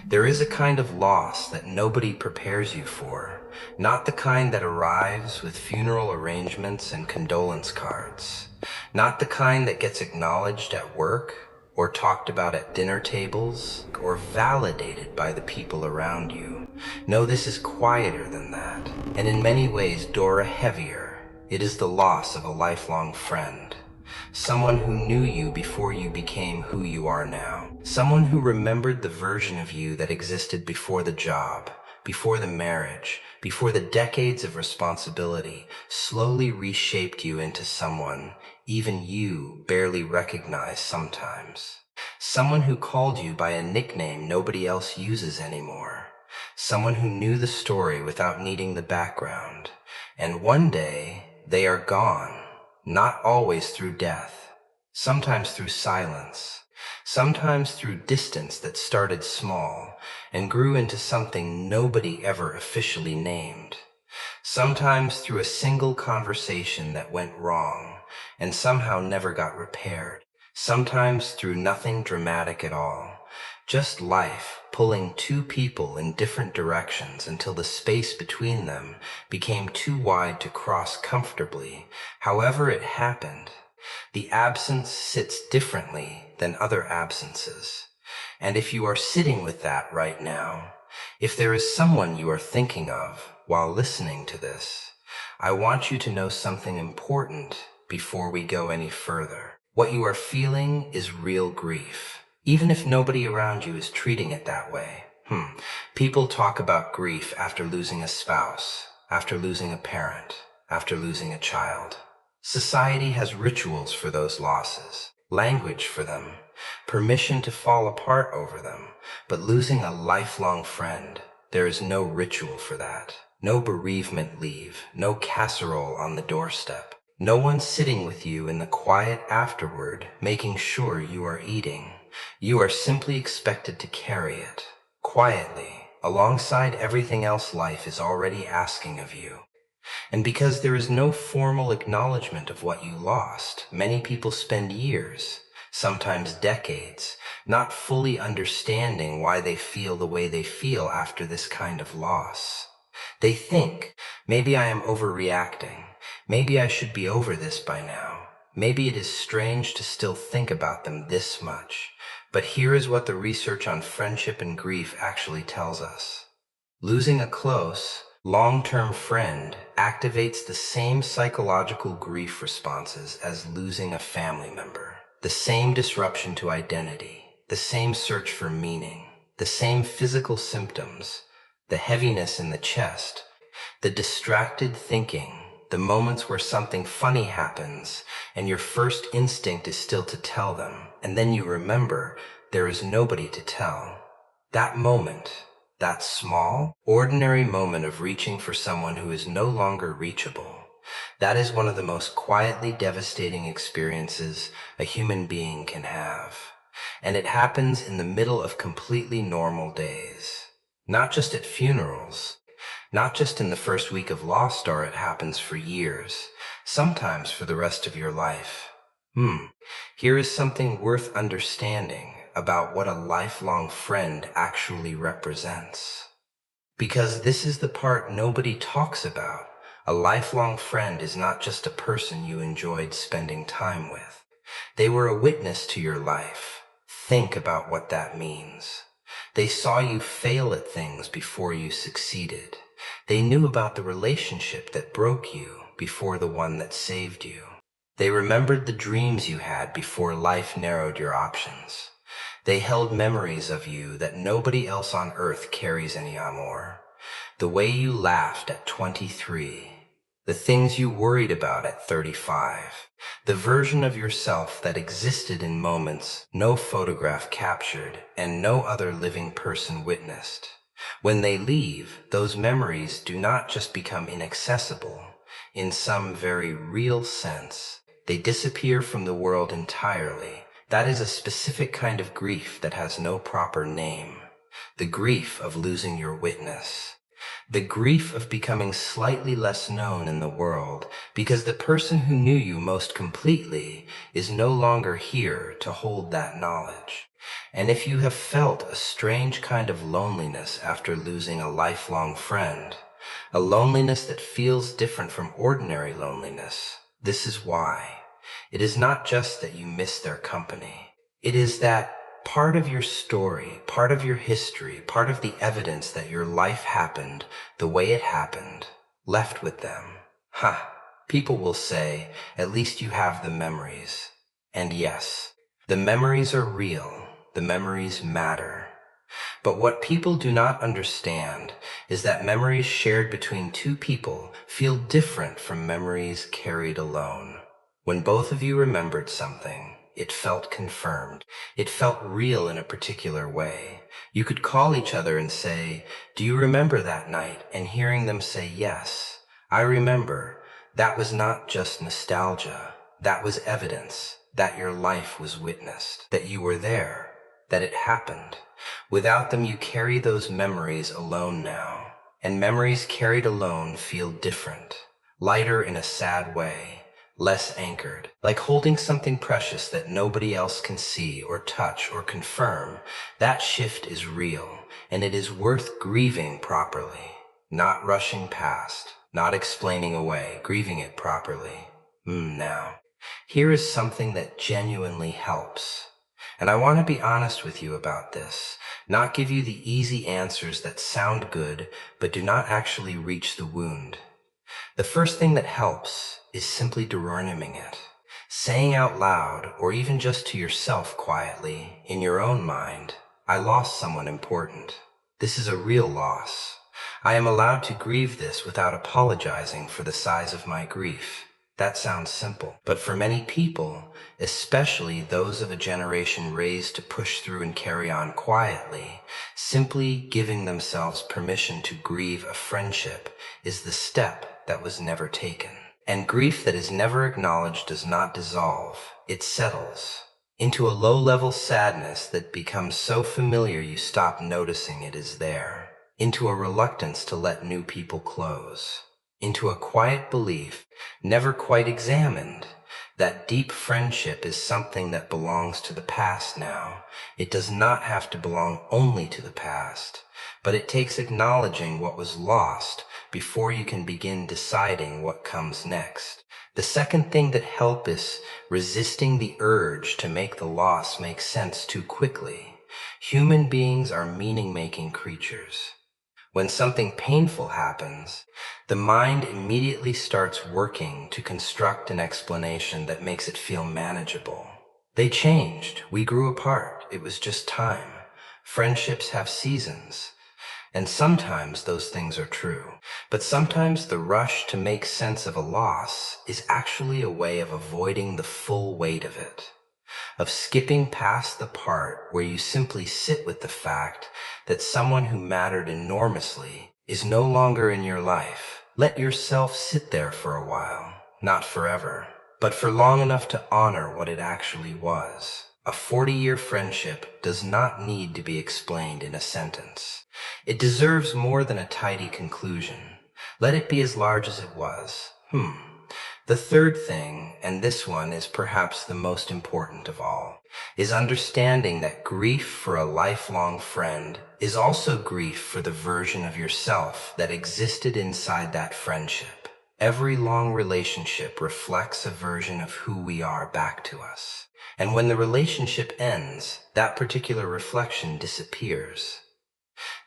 There is a kind of loss that nobody prepares you for, not the kind that arrives with funeral arrangements and condolence cards, not the kind that gets acknowledged at work or talked about at dinner tables or validated by the people around you. No, this is quieter than that, and in many ways, Dora, heavier. It is the loss of a lifelong friend. Someone who knew you before you became who you are now. Someone who remembered the version of you that existed before the job, before the marriage, before the decades of responsibility, slowly reshaped you into someone even you barely recognize sometimes. Someone who called you by a nickname nobody else uses anymore. Someone who knew the story without needing the background. And one day, they are gone. Not always through death, sometimes through silence, sometimes through distance that started small and grew into something nobody ever officially named, sometimes through a single conversation that went wrong and somehow never got repaired, sometimes through nothing dramatic at all, just life pulling two people in different directions until the space between them became too wide to cross comfortably. However it happened, the absence sits differently than other absences. And if you are sitting with that right now, if there is someone you are thinking of while listening to this, I want you to know something important before we go any further. What you are feeling is real grief, even if nobody around you is treating it that way. People talk about grief after losing a spouse, after losing a parent, after losing a child. Society has rituals for those losses, language for them, permission to fall apart over them. But losing a lifelong friend, there is no ritual for that. No bereavement leave, no casserole on the doorstep. No one sitting with you in the quiet afterward, making sure you are eating. You are simply expected to carry it, quietly, alongside everything else life is already asking of you. And because there is no formal acknowledgement of what you lost, many people spend years, sometimes decades, not fully understanding why they feel the way they feel after this kind of loss. They think, maybe I am overreacting. Maybe I should be over this by now. Maybe it is strange to still think about them this much. But here is what the research on friendship and grief actually tells us. Losing a close, long-term friend activates the same psychological grief responses as losing a family member. The same disruption to identity, the same search for meaning, the same physical symptoms, the heaviness in the chest, the distracted thinking, the moments where something funny happens and your first instinct is still to tell them, and then you remember there is nobody to tell. That moment, that small, ordinary moment of reaching for someone who is no longer reachable, that is one of the most quietly devastating experiences a human being can have. And it happens in the middle of completely normal days. Not just at funerals, not just in the first week of Lost Star, it happens for years, sometimes for the rest of your life. Here is something worth understanding about what a lifelong friend actually represents. Because this is the part nobody talks about. A lifelong friend is not just a person you enjoyed spending time with. They were a witness to your life. Think about what that means. They saw you fail at things before you succeeded. They knew about the relationship that broke you before the one that saved you. They remembered the dreams you had before life narrowed your options. They held memories of you that nobody else on earth carries any more. The way you laughed at 23, the things you worried about at 35, the version of yourself that existed in moments no photograph captured and no other living person witnessed. When they leave, those memories do not just become inaccessible. In some very real sense, they disappear from the world entirely. That is a specific kind of grief that has no proper name. The grief of losing your witness. The grief of becoming slightly less known in the world because the person who knew you most completely is no longer here to hold that knowledge. And if you have felt a strange kind of loneliness after losing a lifelong friend, a loneliness that feels different from ordinary loneliness, this is why. It is not just that you miss their company. It is that part of your story, part of your history, part of the evidence that your life happened the way it happened, left with them. Ha! People will say, at least you have the memories. And yes, the memories are real. The memories matter. But what people do not understand is that memories shared between two people feel different from memories carried alone. When both of you remembered something, it felt confirmed. It felt real in a particular way. You could call each other and say, "Do you remember that night?" And hearing them say, "Yes, I remember." That was not just nostalgia. That was evidence that your life was witnessed, that you were there, that it happened. Without them, you carry those memories alone now. And memories carried alone feel different, lighter in a sad way, less anchored, like holding something precious that nobody else can see or touch or confirm. That shift is real, and it is worth grieving properly, not rushing past, not explaining away, grieving it properly. Now, here is something that genuinely helps. And I want to be honest with you about this, not give you the easy answers that sound good, but do not actually reach the wound. The first thing that helps is simply deronyming it, saying out loud, or even just to yourself quietly, in your own mind, "I lost someone important. This is a real loss. I am allowed to grieve this without apologizing for the size of my grief." That sounds simple, but for many people, especially those of a generation raised to push through and carry on quietly, simply giving themselves permission to grieve a friendship is the step that was never taken. And grief that is never acknowledged does not dissolve, it settles into a low-level sadness that becomes so familiar you stop noticing it is there, into a reluctance to let new people close, into a quiet belief, never quite examined, that deep friendship is something that belongs to the past now. It does not have to belong only to the past, but it takes acknowledging what was lost before you can begin deciding what comes next. The second thing that helps is resisting the urge to make the loss make sense too quickly. Human beings are meaning-making creatures. When something painful happens, the mind immediately starts working to construct an explanation that makes it feel manageable. They changed. We grew apart. It was just time. Friendships have seasons. And sometimes those things are true. But sometimes the rush to make sense of a loss is actually a way of avoiding the full weight of it, of skipping past the part where you simply sit with the fact that someone who mattered enormously is no longer in your life. Let yourself sit there for a while, not forever, but for long enough to honor what it actually was. A 40-year friendship does not need to be explained in a sentence. It deserves more than a tidy conclusion. Let it be as large as it was. The third thing, and this one is perhaps the most important of all, is understanding that grief for a lifelong friend is also grief for the version of yourself that existed inside that friendship. Every long relationship reflects a version of who we are back to us. And when the relationship ends, that particular reflection disappears.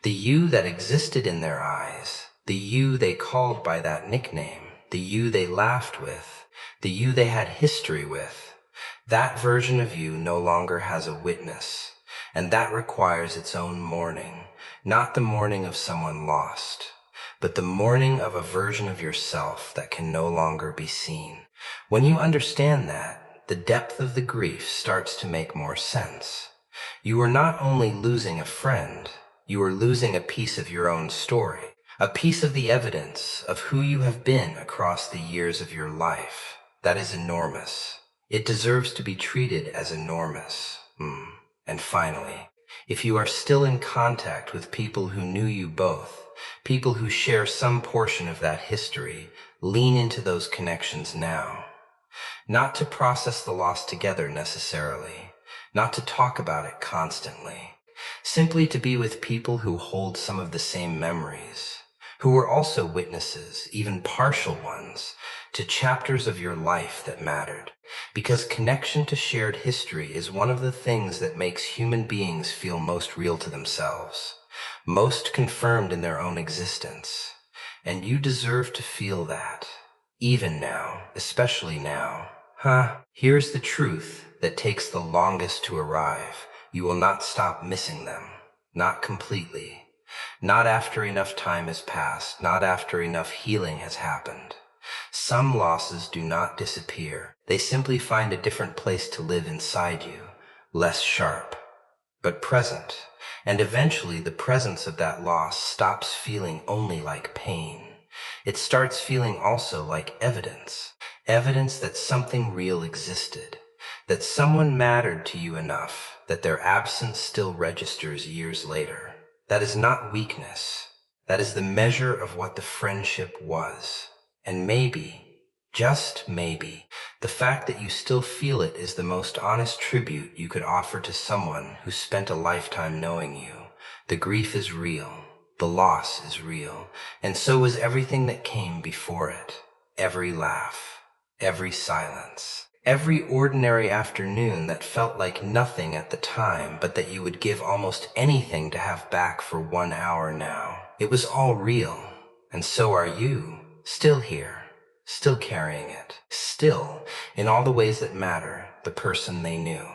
The you that existed in their eyes, the you they called by that nickname, the you they laughed with, the you they had history with, that version of you no longer has a witness, and that requires its own mourning, not the mourning of someone lost, but the mourning of a version of yourself that can no longer be seen. When you understand that, the depth of the grief starts to make more sense. You are not only losing a friend, you are losing a piece of your own story, a piece of the evidence of who you have been across the years of your life. That is enormous. It deserves to be treated as enormous. And finally, If you are still in contact with people who knew you both, people who share some portion of that history, lean into those connections now. Not to process the loss together necessarily, not to talk about it constantly, simply to be with people who hold some of the same memories, who were also witnesses, even partial ones, to chapters of your life that mattered. Because connection to shared history is one of the things that makes human beings feel most real to themselves, most confirmed in their own existence. And you deserve to feel that, even now, especially now. Here's the truth that takes the longest to arrive. You will not stop missing them. Not completely. Not after enough time has passed. Not after enough healing has happened. Some losses do not disappear. They simply find a different place to live inside you. Less sharp, but present. And eventually the presence of that loss stops feeling only like pain. It starts feeling also like evidence. Evidence that something real existed, that someone mattered to you enough, that their absence still registers years later. That is not weakness. That is the measure of what the friendship was. And maybe, just maybe, the fact that you still feel it is the most honest tribute you could offer to someone who spent a lifetime knowing you. The grief is real. The loss is real. And so is everything that came before it. Every laugh. Every silence, every ordinary afternoon that felt like nothing at the time, but that you would give almost anything to have back for 1 hour now. It was all real, and so are you, still here, still carrying it, still, in all the ways that matter, the person they knew.